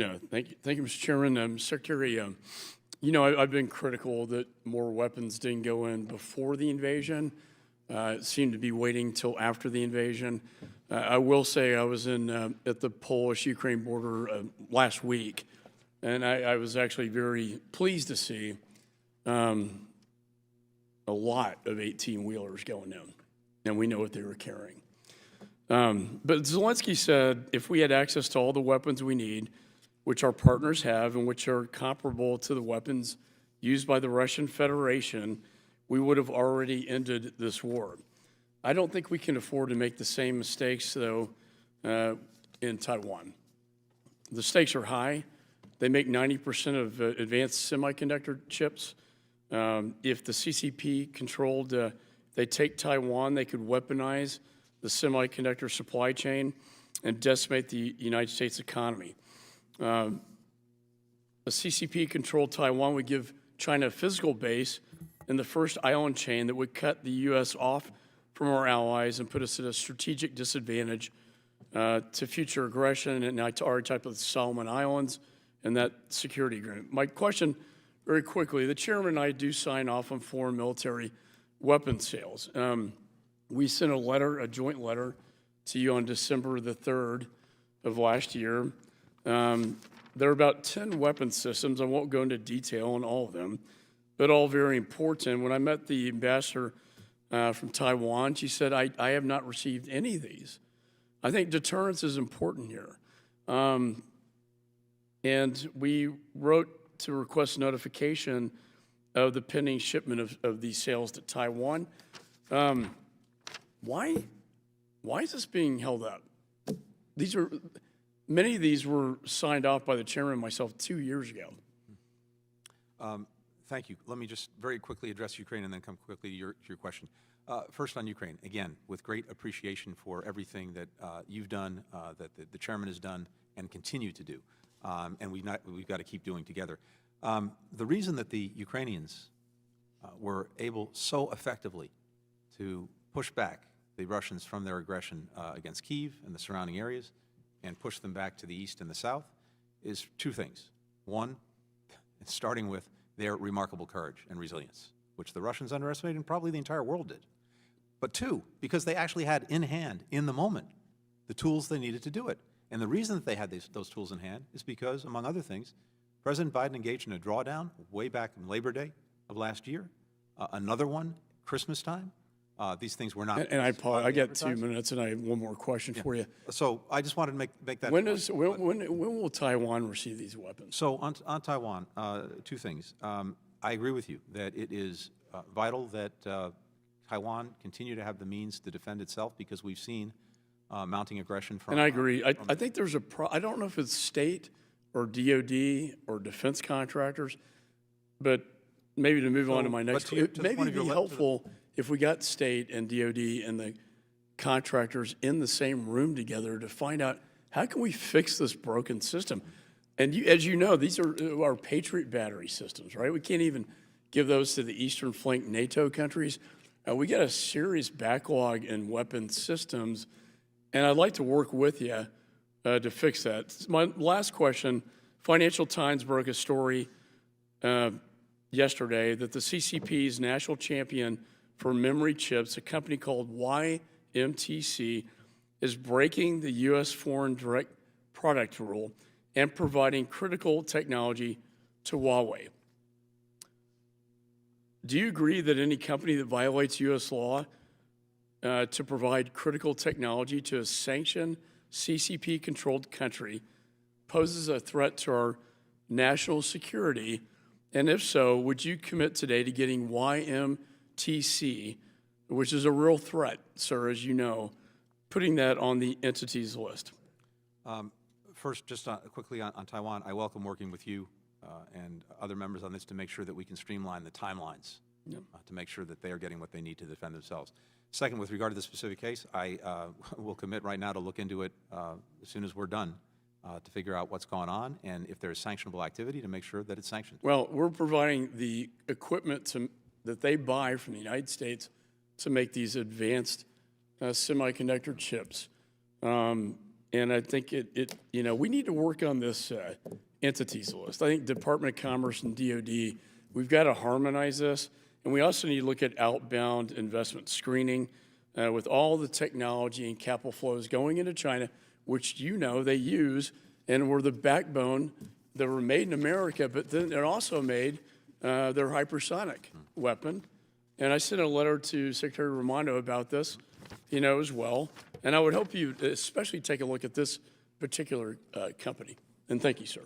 Yeah, thank you, Mr. Chairman. Secretary, I've been critical that more weapons didn't go in before the invasion. It seemed to be waiting till after the invasion. I will say I was at the Polish-Ukraine border last week, and I was actually very pleased to see a lot of 18-wheelers going in, and we know what they were carrying. But Zelensky said if we had access to all the weapons we need, which our partners have and which are comparable to the weapons used by the Russian Federation, we would have already ended this war. I don't think we can afford to make the same mistakes, though, in Taiwan. The stakes are high. They make 90% of advanced semiconductor chips. If the CCP controlled, they take Taiwan, they could weaponize the semiconductor supply chain and decimate the United States economy. A CCP-controlled Taiwan would give China a physical base in the first island chain that would cut the U.S. off from our allies and put us at a strategic disadvantage to future aggression, and I already talked about the Solomon Islands and that security agreement. My question, very quickly, the chairman and I do sign off on foreign military weapons sales. We sent a joint letter to you on December the 3rd of last year. There are about 10 weapon systems. I won't go into detail on all of them, but all very important. When I met the ambassador from Taiwan, she said, I have not received any of these. I think deterrence is important here. And we wrote to request notification of the pending shipment of these sales to Taiwan. Why is this being held up? Many of these were signed off by the chairman and myself 2 years ago. Thank you. Let me just very quickly address Ukraine and then come quickly to your question. First on Ukraine, again, with great appreciation for everything that you've done, that the chairman has done and continue to do, and we've got to keep doing together. The reason that the Ukrainians were able so effectively to push back the Russians from their aggression against Kyiv and the surrounding areas and push them back to the east and the south is two things. One, starting with their remarkable courage and resilience, which the Russians underestimated and probably the entire world did. But two, because they actually had in hand, in the moment, the tools they needed to do it. And the reason that they had those tools in hand is because, among other things, President Biden engaged in a drawdown way back in Labor Day of last year, another one Christmas time. These things were not. And I got 2 minutes, and I have one more question for you. So I just wanted to make that. When will Taiwan receive these weapons? So on Taiwan, two things. I agree with you that it is vital that Taiwan continue to have the means to defend itself because we've seen mounting aggression from. And I agree. I think there's I don't know if it's state or DOD or defense contractors, but maybe to move on to my next, maybe it'd be helpful if we got state and DOD and the contractors in the same room together to find out how can we fix this broken system. And as you know, these are our Patriot battery systems, right? We can't even give those to the Eastern Flank NATO countries. We got a serious backlog in weapon systems, and I'd like to work with you to fix that. My last question, Financial Times broke a story yesterday that the CCP's national champion for memory chips, a company called YMTC, is breaking the U.S. foreign direct product rule and providing critical technology to Huawei. Do you agree that any company that violates U.S. law to provide critical technology to a sanctioned CCP-controlled country poses a threat to our national security? And if so, would you commit today to getting YMTC, which is a real threat, sir, as you know, putting that on the entities list? First, just quickly on Taiwan, I welcome working with you and other members on this to make sure that we can streamline the timelines to make sure that they are getting what they need to defend themselves. Second, with regard to the specific case, I will commit right now to look into it as soon as we're done to figure out what's going on and if there's sanctionable activity to make sure that it's sanctioned. Well, we're providing the equipment that they buy from the United States to make these advanced semiconductor chips. And I think we need to work on this entities list. I think Department of Commerce and DOD, we've got to harmonize this. And we also need to look at outbound investment screening with all the technology and capital flows going into China, which they use and were the backbone that were made in America, but then it also made their hypersonic weapon. And I sent a letter to Secretary Raimondo about this, as well. And I would hope you especially take a look at this particular company. And thank you, sir.